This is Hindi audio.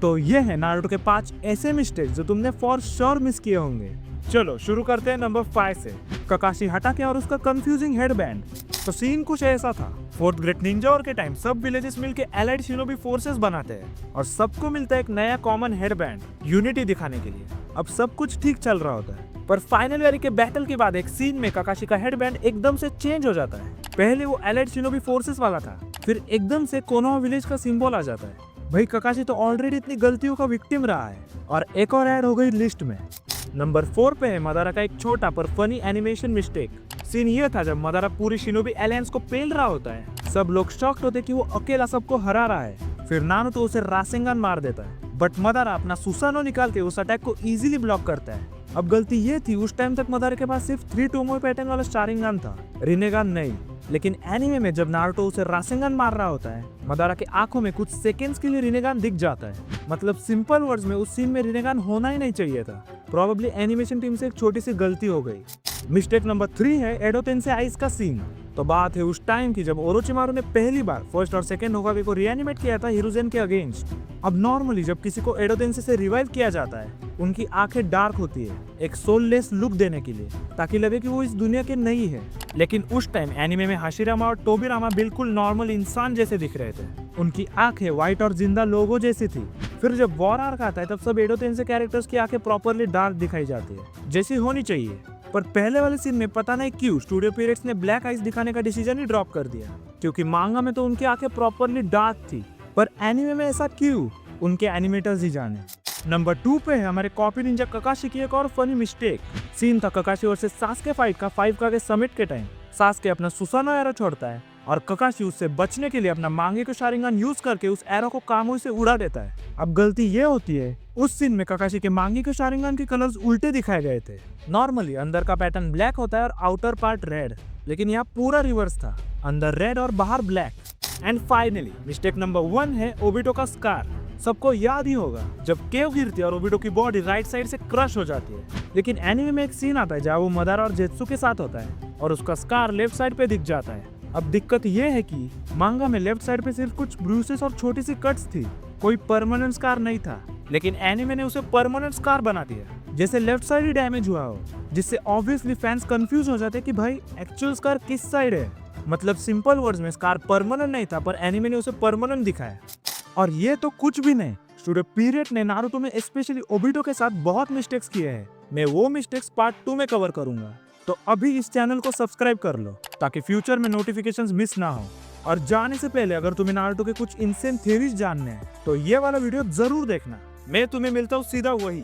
तो ये है नारुतो के 5 ऐसे मिस्टेक्स जो तुमने फॉर श्योर मिस किए होंगे। चलो शुरू करते हैं नंबर 5 से, ककाशी हटाके और उसका कंफ्यूजिंग हेडबैंड। तो सीन कुछ ऐसा था, 4th ग्रेड निंजा वॉर के टाइम सब विलेजेस मिलके एलाइड शिनोबी फोर्सेस बनाते हैं और सबको मिलता है एक नया कॉमन हेडबैंड यूनिटी दिखाने के लिए। अब सब कुछ ठीक चल रहा होता है, पर फाइनल वेरी के बैटल के बाद एक सीन में ककाशी का हेडबैंड एकदम से चेंज हो जाता है। पहले वो एलाइड शिनोबी फोर्सेस वाला था, फिर एकदम से कोनोहा विलेज का सिंबल आ जाता है। भाई ककाशी तो ऑलरेडी इतनी गलतियों का विक्टिम रहा है और एक और ऐड हो गई लिस्ट में। नंबर 4 पे है मदारा का एक छोटा पर फनी एनिमेशन मिस्टेक। सीन ये था जब मदारा पूरी शिनोबी एलायंस को पेल रहा होता है, सब लोग शॉक्ड होते कि वो अकेला सबको हरा रहा है। फिर नारुतो उसे रासेंगन मार देता है, बट मदारा अपना सुसानो निकाल के उस अटैक को इजीली ब्लॉक करता है। अब गलती ये थी, उस टाइम तक मदारा के पास सिर्फ 3 टोमोए पैटर्न वाला शारिंगन था, रिनेगान नहीं। लेकिन एनीमे में जब नारुतो उसे रासेंगन मार रहा होता है, मदारा के आंखों में कुछ सेकंड्स के लिए रिनेगान दिख जाता है। मतलब सिंपल वर्ड्स में उस सीन में रिनेगान होना ही नहीं चाहिए था। प्रोबेबली एनिमेशन टीम से एक छोटी सी गलती हो गई। मिस्टेक नंबर 3 है एडो तेंसेई आइस का सीन। तो बात है उस टाइम की जब ओरोचिमारू ने पहली बार फर्स्ट और सेकंड होकागे को रिएनिमेट किया था हिरुजेन के अगेंस्ट। अब नॉर्मली जब किसी को एडो तेंसेई से रिवाइव किया जाता है, उनकी आंखें डार्क होती है एक सोललेस लुक देने के लिए, ताकि लगे कि वो इस दुनिया के नहीं है। लेकिन उस टाइम एनिमे में हाशिरामा और टोबिरामा बिल्कुल नॉर्मल इंसान जैसे दिख रहे थे। उनकी आंखें व्हाइट और जिंदा लोगो जैसी थी। फिर जब वॉर आर्क आता है तब सब एडो तेंसेई कैरेक्टर्स की आंखें प्रॉपरली डार्क दिखाई जाती है, जैसी होनी चाहिए। पर पहले वाले सीन में पता नहीं क्यों स्टूडियो पीरियड्स ने ब्लैक आइज दिखाने का डिसीजन ही ड्रॉप कर दिया, क्योंकि मांगा में तो उनकी आंखें प्रॉपरली डार्क थी, पर एनिमे में ऐसा क्यों, उनके एनिमेटर्स ही जाने। नंबर 2 पे है हमारे कॉपी निंजा ककाशी की एक और फनी मिस्टेक। सीन था ककाशी वर्सेस सास्के फाइट का 5 कागे समिट के टाइम। सास्के अपना सुसानो एरो छोड़ता है और ककाशी उससे बचने के लिए अपना मांगे को शारिंगन यूज करके उस एरो को कामोई से उड़ा देता है। अब गलती ये होती है, उस सीन में ककाशी के मांगे के शारिंगन के कलर्स उल्टे दिखाए गए थे। नॉर्मली अंदर का पैटर्न ब्लैक होता है और आउटर पार्ट रेड, लेकिन यहाँ पूरा रिवर्स था, अंदर रेड और बाहर black. And finally mistake number 1 है ओबिटो का स्कार। सबको याद ही होगा जब केव गिरती है और ओबिटो की बॉडी राइट साइड से क्रश हो जाती है। लेकिन एनिमे में एक सीन आता है जहाँ वो मदारा और जेत्सु के साथ होता है और उसका स्कार लेफ्ट साइड पे दिख जाता है। अब दिक्कत ये है कि मांगा में लेफ्ट साइड पे सिर्फ कुछ ब्रूसेस और छोटी सी कट्स थी, कोई परमानेंट स्कार नहीं था। लेकिन एनिमे ने उसे परमानेंट स्कार बना दिया, जैसे लेफ्ट साइड ही डैमेज हुआ हो, जिससे ऑब्वियसली फैंस कंफ्यूज हो जाते कि भाई एक्चुअल स्कार किस साइड है। मतलब सिंपल वर्ड्स में स्कार परमानेंट नहीं था, पर एनिमे ने उसे परमानेंट दिखाया। और ये तो कुछ भी नहीं, स्टूडियो पीरियड ने नारुतो में स्पेशली ओबिटो के साथ बहुत मिस्टेक्स किए हैं। मैं वो मिस्टेक्स पार्ट 2 में कवर करूंगा, तो अभी इस चैनल को सब्सक्राइब कर लो ताकि फ्यूचर में नोटिफिकेशंस मिस ना हो। और जाने से पहले अगर तुम्हें नारुतो के कुछ इंसेन थ्योरीज जानने हैं तो ये वाला वीडियो जरूर देखना। मैं तुम्हें मिलता हूँ सीधा वही।